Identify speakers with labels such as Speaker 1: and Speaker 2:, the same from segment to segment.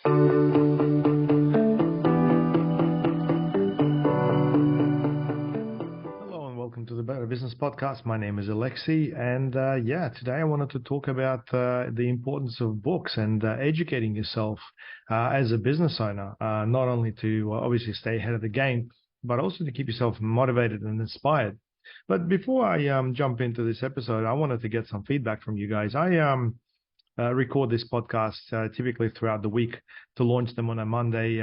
Speaker 1: Hello and welcome to the Better Business Podcast. My name is Alexei, and today I wanted to talk about the importance of books and educating yourself as a business owner, not only to obviously stay ahead of the game, but also to keep yourself motivated and inspired. But before I jump into this episode, I wanted to get some feedback from you guys. I record this podcast typically throughout the week to launch them on a Monday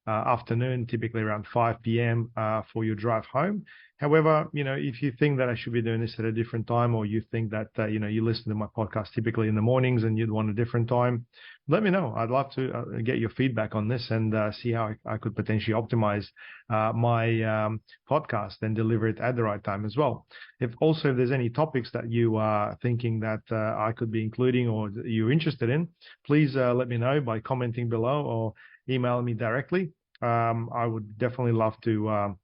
Speaker 1: afternoon, typically around 5 p.m. For your drive home. However, if you think that I should be doing this at a different time, or you think that, you listen to my podcast typically in the mornings and you'd want a different time, let me know. I'd love to get your feedback on this and see how I could potentially optimize my podcast and deliver it at the right time as well. If there's any topics that you are thinking that I could be including or you're interested in, please let me know by commenting below or email me directly. I would definitely love to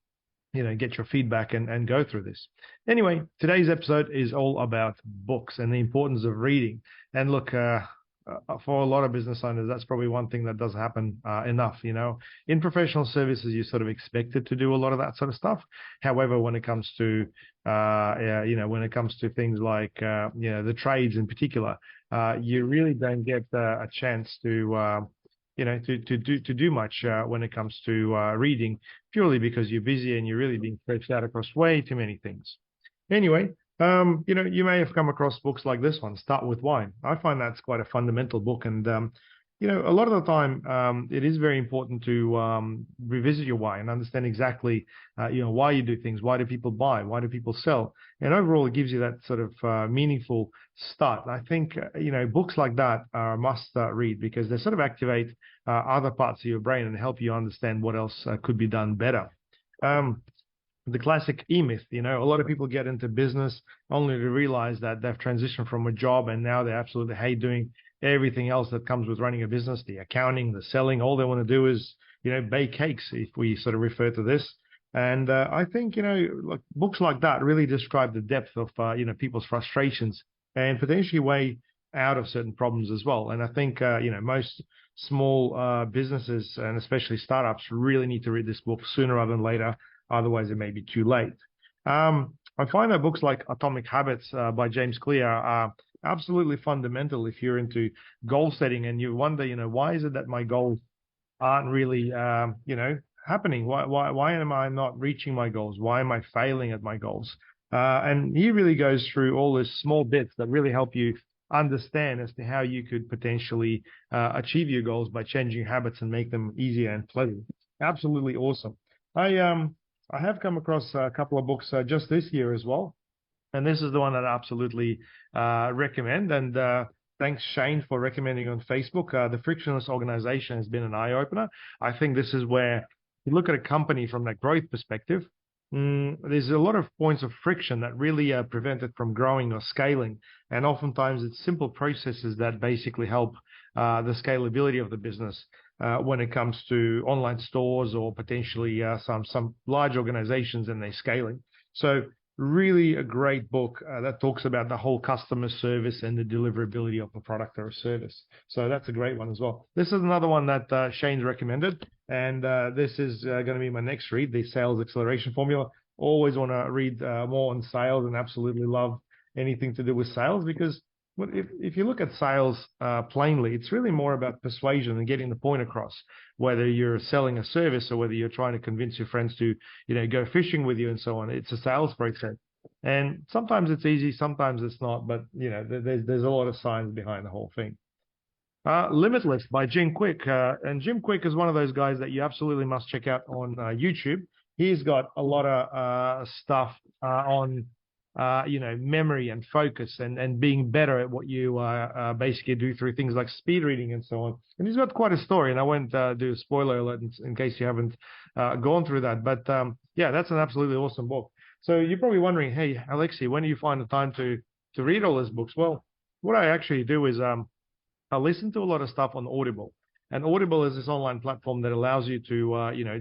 Speaker 1: get your feedback and go through this. Anyway, today's episode is all about books and the importance of reading. And look, for a lot of business owners, that's probably one thing that doesn't happen enough. In professional services, you're sort of expected to do a lot of that sort of stuff. However, when it comes to things like the trades in particular, you really don't get a chance to do much when it comes to reading, purely because you're busy and you're really being stretched out across way too many things. Anyway, you may have come across books like this one, Start With Why. I find that's quite a fundamental book. And, a lot of the time, it is very important to revisit your why and understand exactly, why you do things. Why do people buy? Why do people sell? And overall, it gives you that sort of meaningful start. I think, books like that are a must read because they sort of activate other parts of your brain and help you understand what else could be done better. The classic E-myth, a lot of people get into business only to realize that they've transitioned from a job and now they absolutely hate doing everything else that comes with running a business, the accounting, the selling. All they want to do is, bake cakes, if we sort of refer to this. And I think, books like that really describe the depth of, people's frustrations and potentially way out of certain problems as well. And I think, most small businesses and especially startups really need to read this book sooner rather than later. Otherwise, it may be too late. I find that books like Atomic Habits by James Clear are absolutely fundamental if you're into goal setting and you wonder, why is it that my goals aren't really, happening? Why am I not reaching my goals? Why am I failing at my goals? And he really goes through all these small bits that really help you understand as to how you could potentially achieve your goals by changing habits and make them easier and pleasant. Absolutely awesome. I have come across a couple of books just this year as well. And this is the one that I absolutely recommend. And thanks, Shane, for recommending on Facebook. The Frictionless Organization has been an eye-opener. I think this is where you look at a company from that growth perspective. There's a lot of points of friction that really prevent it from growing or scaling. And oftentimes it's simple processes that basically help the scalability of the business when it comes to online stores or potentially some large organizations and their scaling. So really a great book that talks about the whole customer service and the deliverability of a product or a service. So that's a great one as well. This is another one that Shane's recommended. And this is going to be my next read, the Sales Acceleration Formula. Always want to read more on sales and absolutely love anything to do with sales because if you look at sales plainly, it's really more about persuasion and getting the point across, whether you're selling a service or whether you're trying to convince your friends to, go fishing with you and so on. It's a sales process. And sometimes it's easy, sometimes it's not, but, there's a lot of science behind the whole thing. Limitless by Jim Quick. And Jim Quick is one of those guys that you absolutely must check out on YouTube. He's got a lot of stuff on memory and focus and being better at what you basically do through things like speed reading and so on. And he's got quite a story, and I won't do a spoiler alert in case you haven't gone through that. But that's an absolutely awesome book. So you're probably wondering, hey, Alexei, when do you find the time to read all those books? Well, what I actually do is I listen to a lot of stuff on Audible. And Audible is this online platform that allows you to,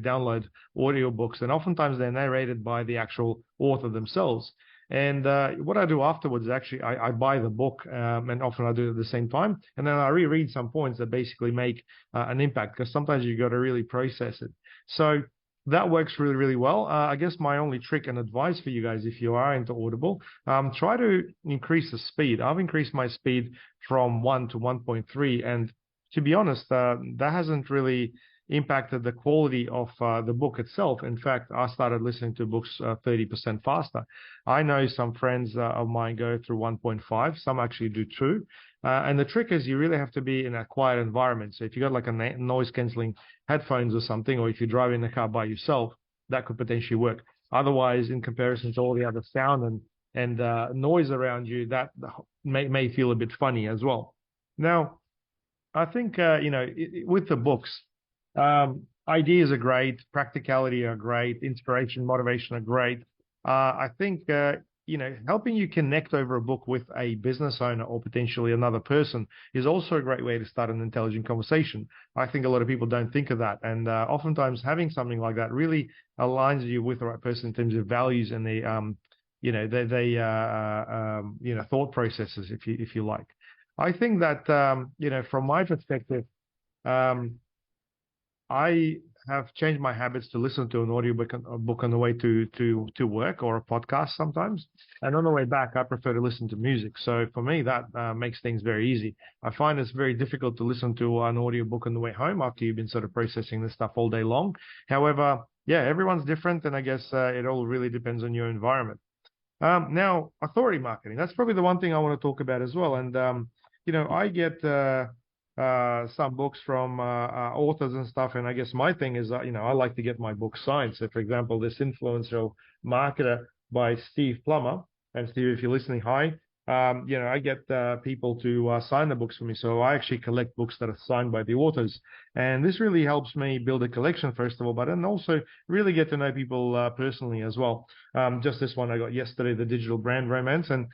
Speaker 1: download audiobooks. And oftentimes they're narrated by the actual author themselves. And what I do afterwards is actually I buy the book, and often I do it at the same time, and then I reread some points that basically make an impact, because sometimes you got to really process it. So that works really, really well. I guess my only trick and advice for you guys, if you are into Audible, try to increase the speed. I've increased my speed from 1 to 1.3, and to be honest, that hasn't really impacted the quality of the book itself. In fact, I started listening to books 30% faster. I know some friends of mine go through 1.5, some actually do 2. And the trick is you really have to be in a quiet environment. So if you got like a noise canceling headphones or something, or if you're driving the car by yourself, that could potentially work. Otherwise, in comparison to all the other sound and noise around you, that may feel a bit funny as well. Now, I think with the books, ideas are great, practicality are great, inspiration, motivation are great. I think helping you connect over a book with a business owner or potentially another person is also a great way to start an intelligent conversation. I think a lot of people don't think of that, and oftentimes having something like that really aligns you with the right person in terms of values and the thought processes, if you like. I think that from my perspective, I have changed my habits to listen to an audiobook book on the way to work, or a podcast sometimes. And on the way back, I prefer to listen to music. So for me, that makes things very easy. I find it's very difficult to listen to an audiobook on the way home after you've been sort of processing this stuff all day long. However, yeah, everyone's different, and I guess it all really depends on your environment. Now, authority marketing. That's probably the one thing I want to talk about as well. And I get some books from authors and stuff, and I guess my thing is I like to get my books signed. So, for example, this Influential Marketer by Steve Plummer, and Steve, if you're listening, hi. I get people to sign the books for me. So I actually collect books that are signed by the authors, and this really helps me build a collection, first of all, but then also really get to know people personally as well. Just this one I got yesterday, The Digital Brand Romance, and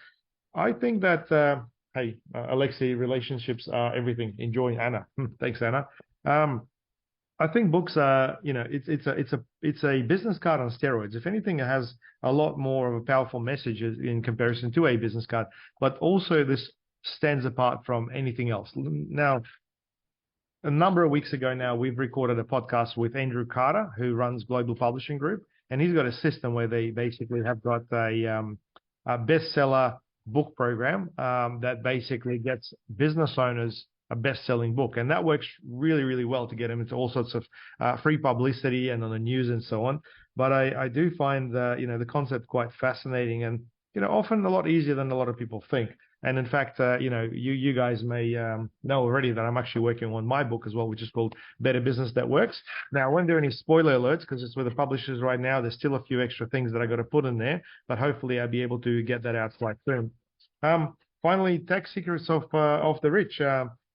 Speaker 1: I think that. Hey, Alexei, relationships are everything. Enjoy Anna. Thanks, Anna. I think books are, it's a business card on steroids. If anything, it has a lot more of a powerful message in comparison to a business card, but also this stands apart from anything else. Now, a number of weeks ago now, we've recorded a podcast with Andrew Carter, who runs Global Publishing Group, and he's got a system where they basically have got a bestseller book program that basically gets business owners a best-selling book, and that works really, really well to get them into all sorts of free publicity and on the news and so on. But I do find the concept quite fascinating, and often a lot easier than a lot of people think. And in fact, you guys may know already that I'm actually working on my book as well, which is called Better Business That Works. Now, I won't do any spoiler alerts because it's with the publishers right now. There's still a few extra things that I got to put in there, but hopefully I'll be able to get that out quite soon. Finally, Tax Secrets of the Rich.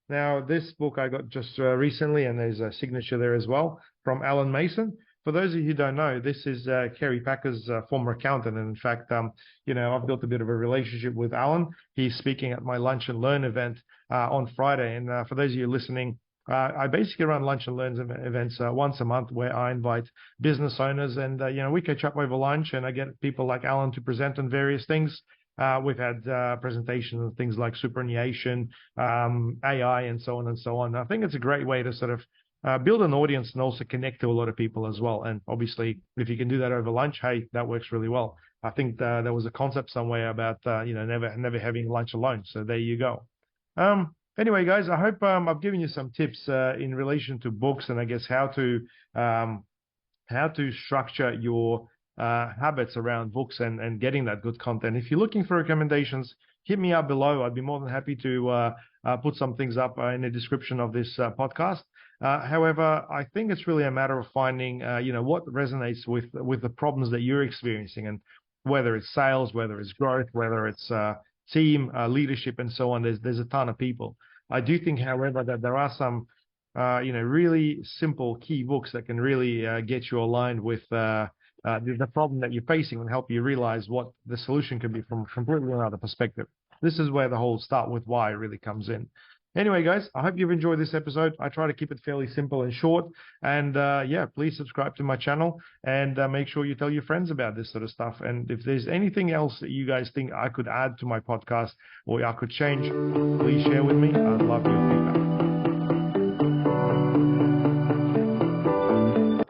Speaker 1: Now, this book I got just recently, and there's a signature there as well from Alan Mason. For those of you who don't know, this is Kerry Packer's former accountant. And in fact, I've built a bit of a relationship with Alan. He's speaking at my Lunch and Learn event on Friday. And for those of you listening, I basically run Lunch and Learn events once a month where I invite business owners, and, we catch up over lunch, and I get people like Alan to present on various things. We've had presentations on things like superannuation, AI, and so on and so on. I think it's a great way to sort of build an audience and also connect to a lot of people as well. And obviously, if you can do that over lunch, hey, that works really well. I think there was a concept somewhere about never having lunch alone. So there you go. Anyway, guys, I hope I've given you some tips in relation to books, and I guess how to structure your habits around books and getting that good content. If you're looking for recommendations, hit me up below. I'd be more than happy to put some things up in the description of this podcast. However, I think it's really a matter of finding, what resonates with the problems that you're experiencing, and whether it's sales, whether it's growth, whether it's team leadership, and so on. There's a ton of people. I do think, however, that there are some, really simple key books that can really get you aligned with the problem that you're facing and help you realize what the solution could be from completely another perspective. This is where the whole start with why really comes in. Anyway, guys, I hope you've enjoyed this episode. I try to keep it fairly simple and short. And yeah, please subscribe to my channel and make sure you tell your friends about this sort of stuff. And if there's anything else that you guys think I could add to my podcast or I could change, please share with me. I'd love your feedback.